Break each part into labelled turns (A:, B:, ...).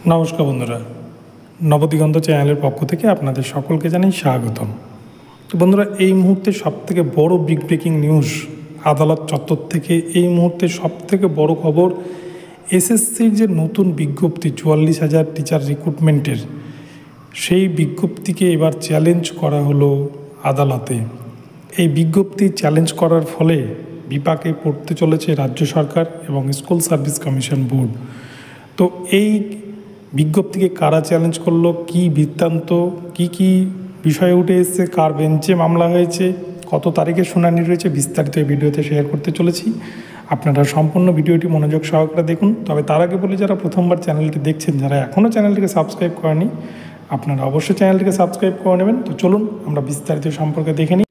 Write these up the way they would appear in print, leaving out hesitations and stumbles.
A: নমস্কার বন্ধুরা, নবদিগন্ত চ্যানেলের পক্ষ থেকে আপনাদের সকলকে জানাই স্বাগতম। তো বন্ধুরা, এই মুহূর্তে সবথেকে বড় বিগ ব্রেকিং নিউজ আদালত চত্বর থেকে এই মুহূর্তে সবথেকে বড় খবর, এসএসসির যে নতুন বিজ্ঞপ্তি 44,000 টিচার রিক্রুটমেন্টের, সেই বিজ্ঞপ্তিকে এবার চ্যালেঞ্জ করা হলো আদালতে। এই বিজ্ঞপ্তি চ্যালেঞ্জ করার ফলে বিপাকে পড়তে চলেছে রাজ্য সরকার এবং স্কুল সার্ভিস কমিশন বোর্ড। তো এই বিজ্ঞপ্তিকে কারা চ্যালেঞ্জ করলো, কি বৃত্তান্ত, কি বিষয়ে উঠে এসেছে, কার বেঞ্চে মামলা হয়েছে, কত তারিখে শুনানি রয়েছে, বিস্তারিত এই ভিডিওতে শেয়ার করতে চলেছি। আপনারা সম্পূর্ণ ভিডিওটি মনোযোগ সহকারে দেখুন। তবে তার আগে বলি, যারা প্রথমবার চ্যানেলটি দেখছেন, যারা এখনও চ্যানেলটিকে সাবস্ক্রাইব করেনি, আপনারা অবশ্যই চ্যানেলটিকে সাবস্ক্রাইব করে নেবেন। তো চলুন আমরা বিস্তারিত সম্পর্কে দেখে নিই।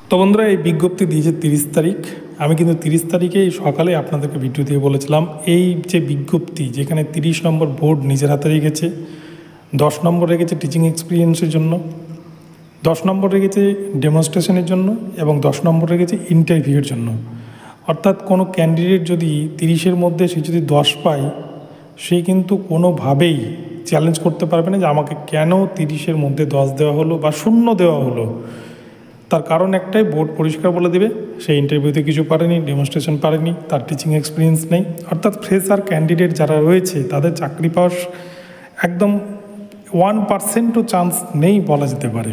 A: তো বন্ধুরা, এই বিজ্ঞপ্তি দিয়েছে 30 তারিখ। আমি কিন্তু 30 তারিখে সকালে আপনাদেরকে ভিডিও দিয়ে বলেছিলাম, এই যে বিজ্ঞপ্তি, যেখানে 30 নম্বর বোর্ড নিজের হাতে রেখেছে, 10 নম্বর রেখেছে টিচিং এক্সপিরিয়েন্সের জন্য, 10 নম্বর রেখেছে ডেমনস্ট্রেশনের জন্য এবং 10 নম্বর রেখেছে ইন্টারভিউয়ের জন্য। অর্থাৎ কোনো ক্যান্ডিডেট যদি 30-এর মধ্যে সে যদি 10 পায়, সে কিন্তু কোনোভাবেই চ্যালেঞ্জ করতে পারবে না যে আমাকে কেন 30-এর মধ্যে 10 দেওয়া হলো বা 0 দেওয়া হলো। তার কারণ একটাই, বোর্ড পরিষ্কার বলে দেবে সে ইন্টারভিউতে কিছু পারেনি, ডেমনস্ট্রেশন পারেনি, তার টিচিং এক্সপিরিয়েন্স নেই। অর্থাৎ ফ্রেশার ক্যান্ডিডেট যারা রয়েছে, তাদের চাকরি পাওয়ার একদম 1%ও চান্স নেই বলা যেতে পারে।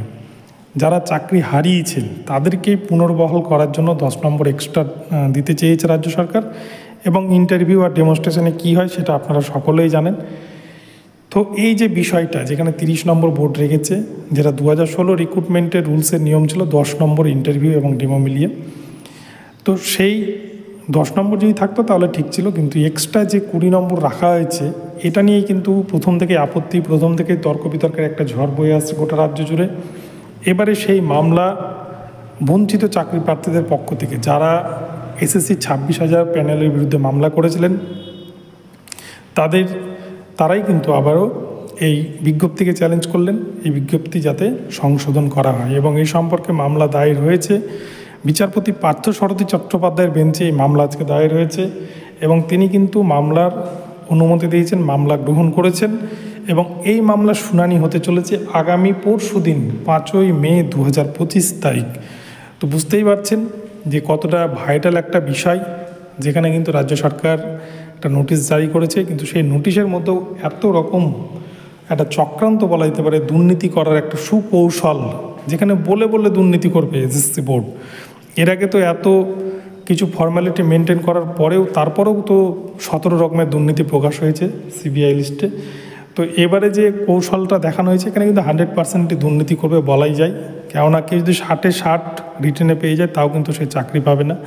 A: যারা চাকরি হারিয়েছেন তাদেরকে পুনর্বহাল করার জন্য 10 নম্বর এক্সট্রা দিতে চেয়েছে রাজ্য সরকার। এবং ইন্টারভিউ আর ডেমনস্ট্রেশনে কী হয় সেটা আপনারা সকলেই জানেন। তো এই যে বিষয়টা, যেখানে 30 নম্বর বোর্ড রেখেছে, যেটা 2016 রিক্রুটমেন্টের রুলসের নিয়ম ছিল 10 নম্বর ইন্টারভিউ এবং ডেমো মিলিয়ে, তো সেই 10 নম্বর যদি থাকতো তাহলে ঠিক ছিল। কিন্তু এক্সট্রা যে 20 নম্বর রাখা হয়েছে, এটা নিয়েই কিন্তু প্রথম থেকে আপত্তি, প্রথম থেকে তর্ক বিতর্কের একটা ঝড় বয়ে আসছে গোটা রাজ্য জুড়ে। এবারে সেই মামলা বঞ্চিত চাকরি প্রার্থীদের পক্ষ থেকে, যারা এসএসসি 26,000 প্যানেলের বিরুদ্ধে মামলা করেছিলেন, তারাই কিন্তু আবারও এই বিজ্ঞপ্তিকে চ্যালেঞ্জ করলেন, এই বিজ্ঞপ্তি যাতে সংশোধন করা হয়। এবং এই সম্পর্কে মামলা দায়ের হয়েছে বিচারপতি পার্থসারথী চট্টোপাধ্যায়ের বেঞ্চে। এই মামলা আজকে দায়ের হয়েছে এবং তিনি কিন্তু মামলার অনুমতি দিয়েছেন, মামলা গ্রহণ করেছেন। এবং এই মামলার শুনানি হতে চলেছে আগামী পরশুদিন 5ই মে 2025 তারিখ। তো বুঝতেই পারছেন যে কতটা ভাইটাল একটা বিষয়, যেখানে কিন্তু রাজ্য সরকার একটা নোটিশ জারি করেছে, কিন্তু সেই নোটিশের মধ্যেও এত রকম একটা চক্রান্ত বলা যেতে পারে, দুর্নীতি করার একটা সুকৌশল, যেখানে বলে বলে দুর্নীতি করবে এসএসসি বোর্ড। এর আগে তো এত কিছু ফর্মালিটি মেনটেন করার পরেও তারপরেও তো 17 রকমের দুর্নীতি প্রকাশ হয়েছে সিবিআই লিস্টে। তো এবারে যে কৌশলটা দেখানো হয়েছে, এখানে কিন্তু 100% দুর্নীতি করবে বলাই যায়। কেননা কেউ যদি 60-এ 60 রিটেনে পেয়ে যায়, তাও কিন্তু সে চাকরি পাবে না।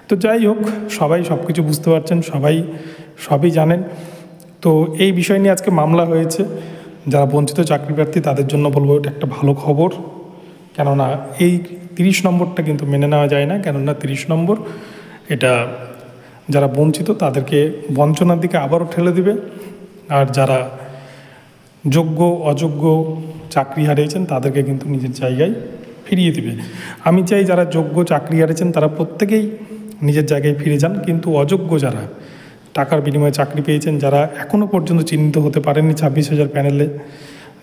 A: তো যাই হোক, সবাই সব কিছু বুঝতে পারছেন, সবই জানেন। তো এই বিষয় নিয়ে আজকে মামলা হয়েছে। যারা বঞ্চিত চাকরি প্রার্থী তাদের জন্য বলবো এটা একটা ভালো খবর। কেননা এই 30 নম্বরটা কিন্তু মেনে নেওয়া যায় না। কেননা 30 নম্বর এটা যারা বঞ্চিত তাদেরকে বঞ্চনার দিকে আবারও ঠেলে দিবে, আর যারা যোগ্য অযোগ্য চাকরি হারিয়েছেন তাদেরকে কিন্তু নিজের জায়গায় ফিরিয়ে দিবে। আমি চাই যারা যোগ্য চাকরি হারিয়েছেন তারা প্রত্যেকেই নিজের জায়গায় ফিরে যান, কিন্তু অযোগ্য যারা টাকার বিনিময়ে চাকরি পেয়েছেন, যারা এখনও পর্যন্ত চিহ্নিত হতে পারেননি 26,000 প্যানেলে,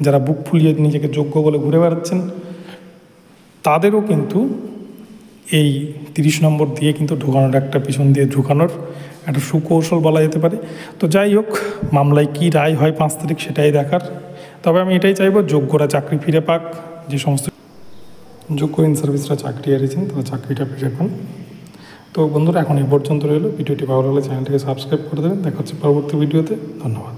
A: যারা বুক ফুলিয়ে নিজেকে যোগ্য বলে ঘুরে বেড়াচ্ছেন, তাদেরও কিন্তু এই 30 নম্বর দিয়ে কিন্তু ঢোকানোর একটা পিছন দিয়ে ঢোকানোর একটা সুকৌশল বলা যেতে পারে। তো যাই হোক, মামলায় কী রায় হয় 5 তারিখ সেটাই দেখার। তবে আমি এটাই চাইবো, যোগ্যরা চাকরি ফিরে পাক, যে সমস্ত যোগ্য ইন সার্ভিসরা চাকরি হারিয়েছেন তারা চাকরিটা ফিরে পান। তো বন্ধুরা, এখন এই পর্যন্ত রইল। ভিডিওটি ভালো লাগলে চ্যানেলটিকে সাবস্ক্রাইব করে দেবেন। দেখা হচ্ছে পরবর্তী ভিডিওতে। ধন্যবাদ।